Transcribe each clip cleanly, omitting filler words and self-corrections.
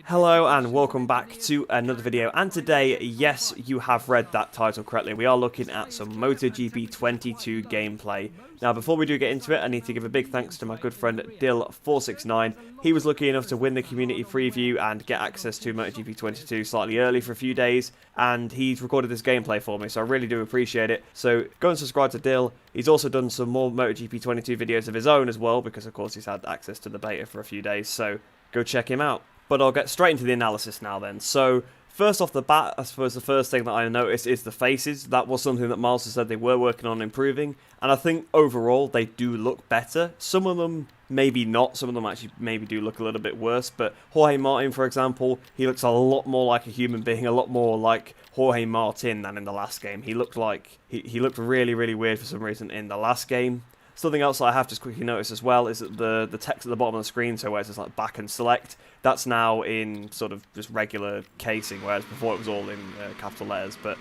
Hello and welcome back to another video, and today, yes, you have read that title correctly, we are looking at some MotoGP 22 gameplay. Now before we do get into it, I need to give a big thanks to my good friend Dill469. He was lucky enough to win the community preview and get access to MotoGP 22 slightly early for a few days, and he's recorded this gameplay for me, so I really do appreciate it. So go and subscribe to Dill. He's also done some more MotoGP 22 videos of his own as well, because of course he's had access to the beta for a few days, so go check him out. But I'll get straight into the analysis now then. So, first off the bat, I suppose the first thing that I noticed is the faces. That was something that Miles said they were working on improving. And I think overall they do look better. Some of them maybe not. Some of them actually maybe do look a little bit worse. But Jorge Martin, for example, he looks a lot more like a human being. A lot more like Jorge Martin than in the last game. He looked like... He looked really, really weird for some reason in the last game. Something else that I have just quickly noticed as well is that the text at the bottom of the screen, so where it says like back and select, that's now in sort of just regular casing, whereas before it was all in capital letters. But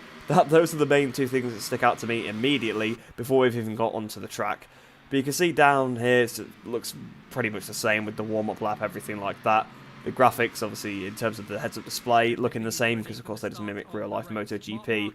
those are the main two things that stick out to me immediately before we've even got onto the track. But you can see down here, it looks pretty much the same with the warm-up lap, everything like that. The graphics, obviously, in terms of the heads-up display, looking the same because, of course, they just mimic real-life MotoGP.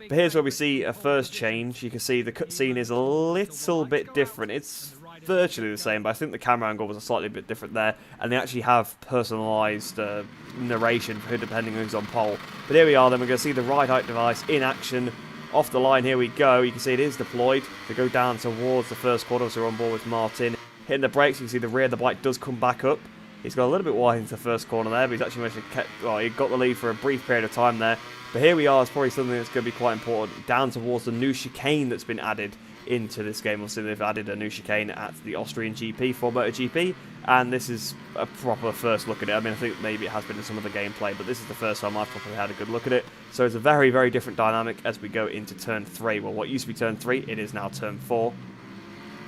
But here's where we see a first change. You can see the cutscene is a little bit different. It's virtually the same, but I think the camera angle was a slightly bit different there. And they actually have personalised narration for depending on who's on pole. But here we are, then we're going to see the ride-height device in action. Off the line, here we go. You can see it is deployed to go down towards the first corner, so we're on board with Martin. Hitting the brakes, you can see the rear of the bike does come back up. He's got a little bit wide into the first corner there, but he's actually managed to he got the lead for a brief period of time there. But here we are, it's probably something that's going to be quite important, down towards the new chicane that's been added into this game. Obviously, they've added a new chicane at the Austrian GP for MotoGP, and this is a proper first look at it. I mean, I think maybe it has been in some of the gameplay, but this is the first time I've probably had a good look at it. So it's a very, very different dynamic as we go into turn 3. Well, what used to be turn 3, it is now turn 4.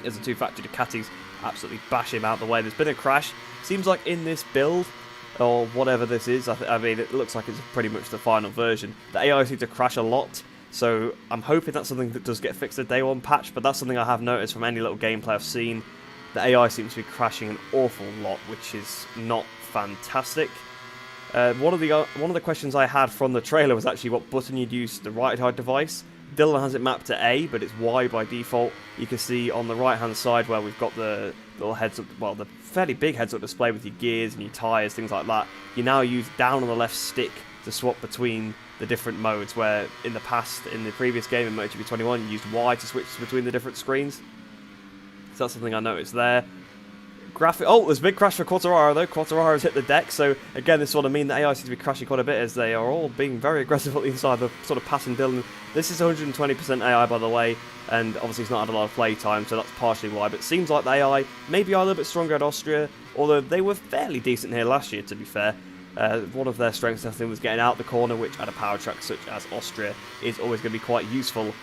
There's the two factory Ducatis absolutely bash him out the way. There's been a crash. Seems like in this build, or whatever this is, I mean, it looks like it's pretty much the final version. The AI seems to crash a lot, so I'm hoping that's something that does get fixed at day 1 patch, but that's something I have noticed from any little gameplay I've seen. The AI seems to be crashing an awful lot, which is not fantastic. One of the questions I had from the trailer was actually what button you'd use the right-hand device. Dylan has it mapped to A, but it's Y by default. You can see on the right-hand side where we've got the little heads-up, well, the fairly big heads-up display with your gears and your tyres, things like that. You now use down on the left stick to swap between the different modes, where in the past, in the previous game in MotoGP 21, you used Y to switch between the different screens. So that's something I noticed there. Oh, there's a big crash for Quartararo though. Quartararo's hit the deck, so again, this sort of mean that AI seems to be crashing quite a bit as they are all being very aggressive at the inside, the sort of passing Dylan. This is 120% AI, by the way, and obviously he's not had a lot of play time, so that's partially why. But it seems like the AI maybe are a little bit stronger at Austria, although they were fairly decent here last year, to be fair. One of their strengths, I think, was getting out the corner, which at a power track such as Austria is always going to be quite useful.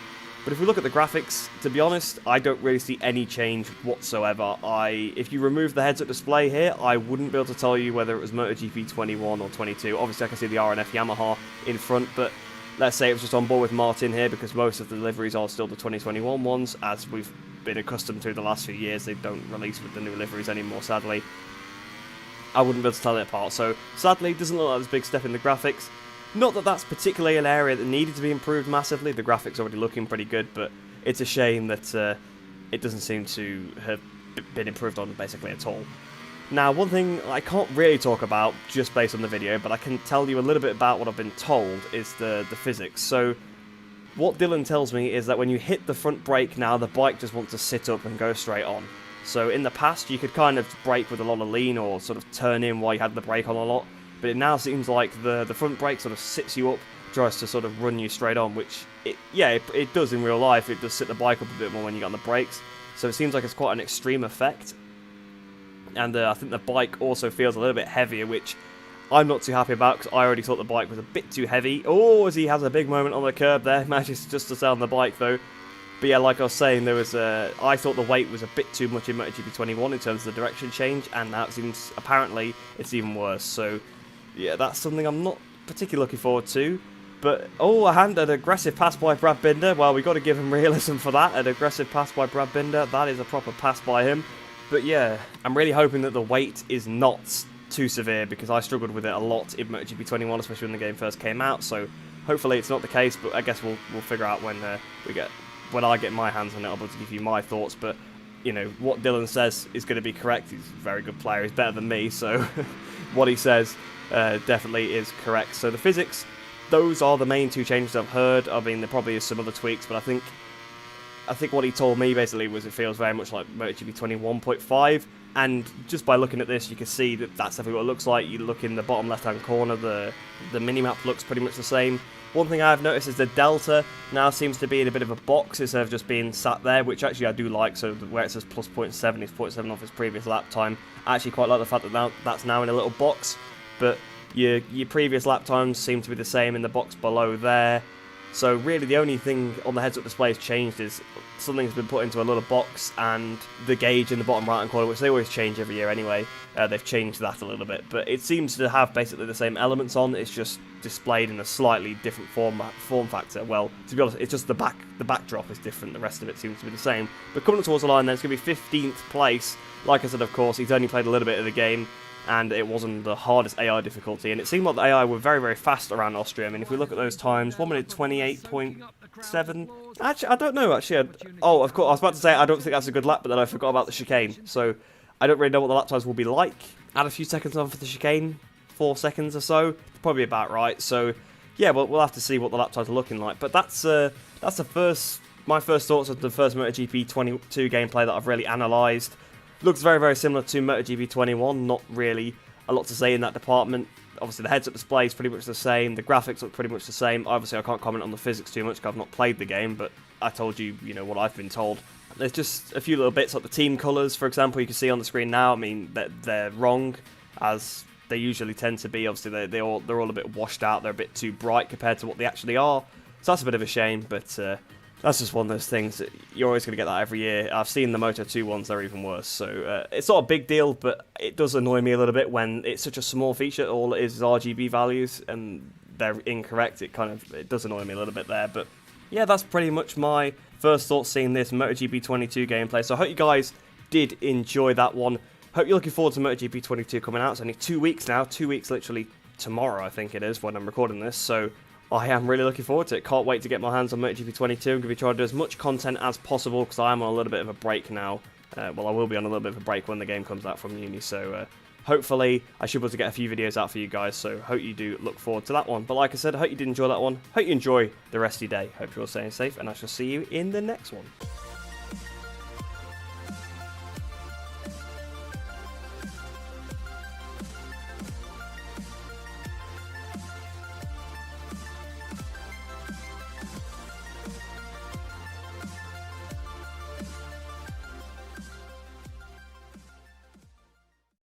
But if we look at the graphics, to be honest, I don't really see any change whatsoever. If you remove the heads-up display here, I wouldn't be able to tell you whether it was MotoGP 21 or 22. Obviously, I can see the RNF Yamaha in front, but let's say it was just on board with Martin here, because most of the liveries are still the 2021 ones, as we've been accustomed to the last few years. They don't release with the new liveries anymore, sadly. I wouldn't be able to tell it apart, so sadly, it doesn't look like there's a big step in the graphics. Not that that's particularly an area that needed to be improved massively. The graphics are already looking pretty good, but it's a shame that it doesn't seem to have been improved on basically at all. Now, one thing I can't really talk about just based on the video, but I can tell you a little bit about what I've been told, is the physics. So, what Dylan tells me is that when you hit the front brake now, the bike just wants to sit up and go straight on. So in the past, you could kind of brake with a lot of lean or sort of turn in while you had the brake on a lot. But it now seems like the front brake sort of sits you up, tries to sort of run you straight on, which, it does in real life. It does sit the bike up a bit more when you get on the brakes. So it seems like it's quite an extreme effect. And I think the bike also feels a little bit heavier, which I'm not too happy about, because I already thought the bike was a bit too heavy. Oh, as he has a big moment on the curb there. Manages just to stay on the bike, though. But yeah, like I was saying, there was I thought the weight was a bit too much in MotoGP 21 in terms of the direction change, and now it seems, apparently, it's even worse. So yeah, that's something I'm not particularly looking forward to. But, an aggressive pass by Brad Binder. Well, we've got to give him realism for that. An aggressive pass by Brad Binder. That is a proper pass by him. But yeah, I'm really hoping that the weight is not too severe, because I struggled with it a lot in MotoGP 21, especially when the game first came out. So hopefully it's not the case, but I guess we'll figure out when I get my hands on it. I'll be able to give you my thoughts. But you know, what Dylan says is going to be correct. He's a very good player. He's better than me, so what he says definitely is correct. So the physics, those are the main two changes I've heard. I mean, there probably is some other tweaks, but I think what he told me basically was it feels very much like MotoGP 21.5, and just by looking at this, you can see that that's definitely what it looks like. You look in the bottom left-hand corner, the minimap looks pretty much the same. One thing I've noticed is the delta now seems to be in a bit of a box instead of just being sat there, which actually I do like. So where it says plus 0.7 is 0.7 off his previous lap time. I actually quite like the fact that that's now in a little box, but your previous lap times seem to be the same in the box below there. So really the only thing on the heads-up display has changed is something's been put into a little box, and the gauge in the bottom right-hand corner, which they always change every year anyway, they've changed that a little bit. But it seems to have basically the same elements on, it's just displayed in a slightly different form factor. Well, to be honest, it's just the backdrop is different, the rest of it seems to be the same. But coming up towards the line then, it's going to be 15th place. Like I said, of course, he's only played a little bit of the game, and it wasn't the hardest AI difficulty, and it seemed like the AI were very, very fast around Austria. I mean, if we look at those times, 1 minute 28.7. Actually, I don't know, actually. Oh, of course, I was about to say I don't think that's a good lap, but then I forgot about the chicane. So I don't really know what the lap times will be like. Add a few seconds on for the chicane, 4 seconds or so, probably about right. So yeah, we'll have to see what the lap times are looking like. But that's my first thoughts of the first MotoGP 22 gameplay that I've really analysed. Looks very, very similar to MotoGP 21, not really a lot to say in that department. Obviously, the heads-up display is pretty much the same, the graphics look pretty much the same. Obviously, I can't comment on the physics too much because I've not played the game, but I told you, you know, what I've been told. There's just a few little bits, like the team colours, for example, you can see on the screen now. I mean, they're wrong, as they usually tend to be. Obviously, they're all a bit washed out, they're a bit too bright compared to what they actually are. So that's a bit of a shame, but that's just one of those things that you're always going to get that every year. I've seen the Moto 2 ones, they're even worse. So it's not a big deal, but it does annoy me a little bit when it's such a small feature. All it is RGB values, and they're incorrect. It does annoy me a little bit there. But yeah, that's pretty much my first thoughts seeing this MotoGP 22 gameplay. So I hope you guys did enjoy that one. Hope you're looking forward to MotoGP 22 coming out. It's only 2 weeks now. 2 weeks literally tomorrow, I think it is, when I'm recording this. So I am really looking forward to it. Can't wait to get my hands on MotoGP 22. I'm going to be trying to do as much content as possible because I am on a little bit of a break now. Well, I will be on a little bit of a break when the game comes out from uni. So hopefully I should be able to get a few videos out for you guys. So hope you do look forward to that one. But like I said, I hope you did enjoy that one. Hope you enjoy the rest of your day. Hope you're all staying safe, and I shall see you in the next one.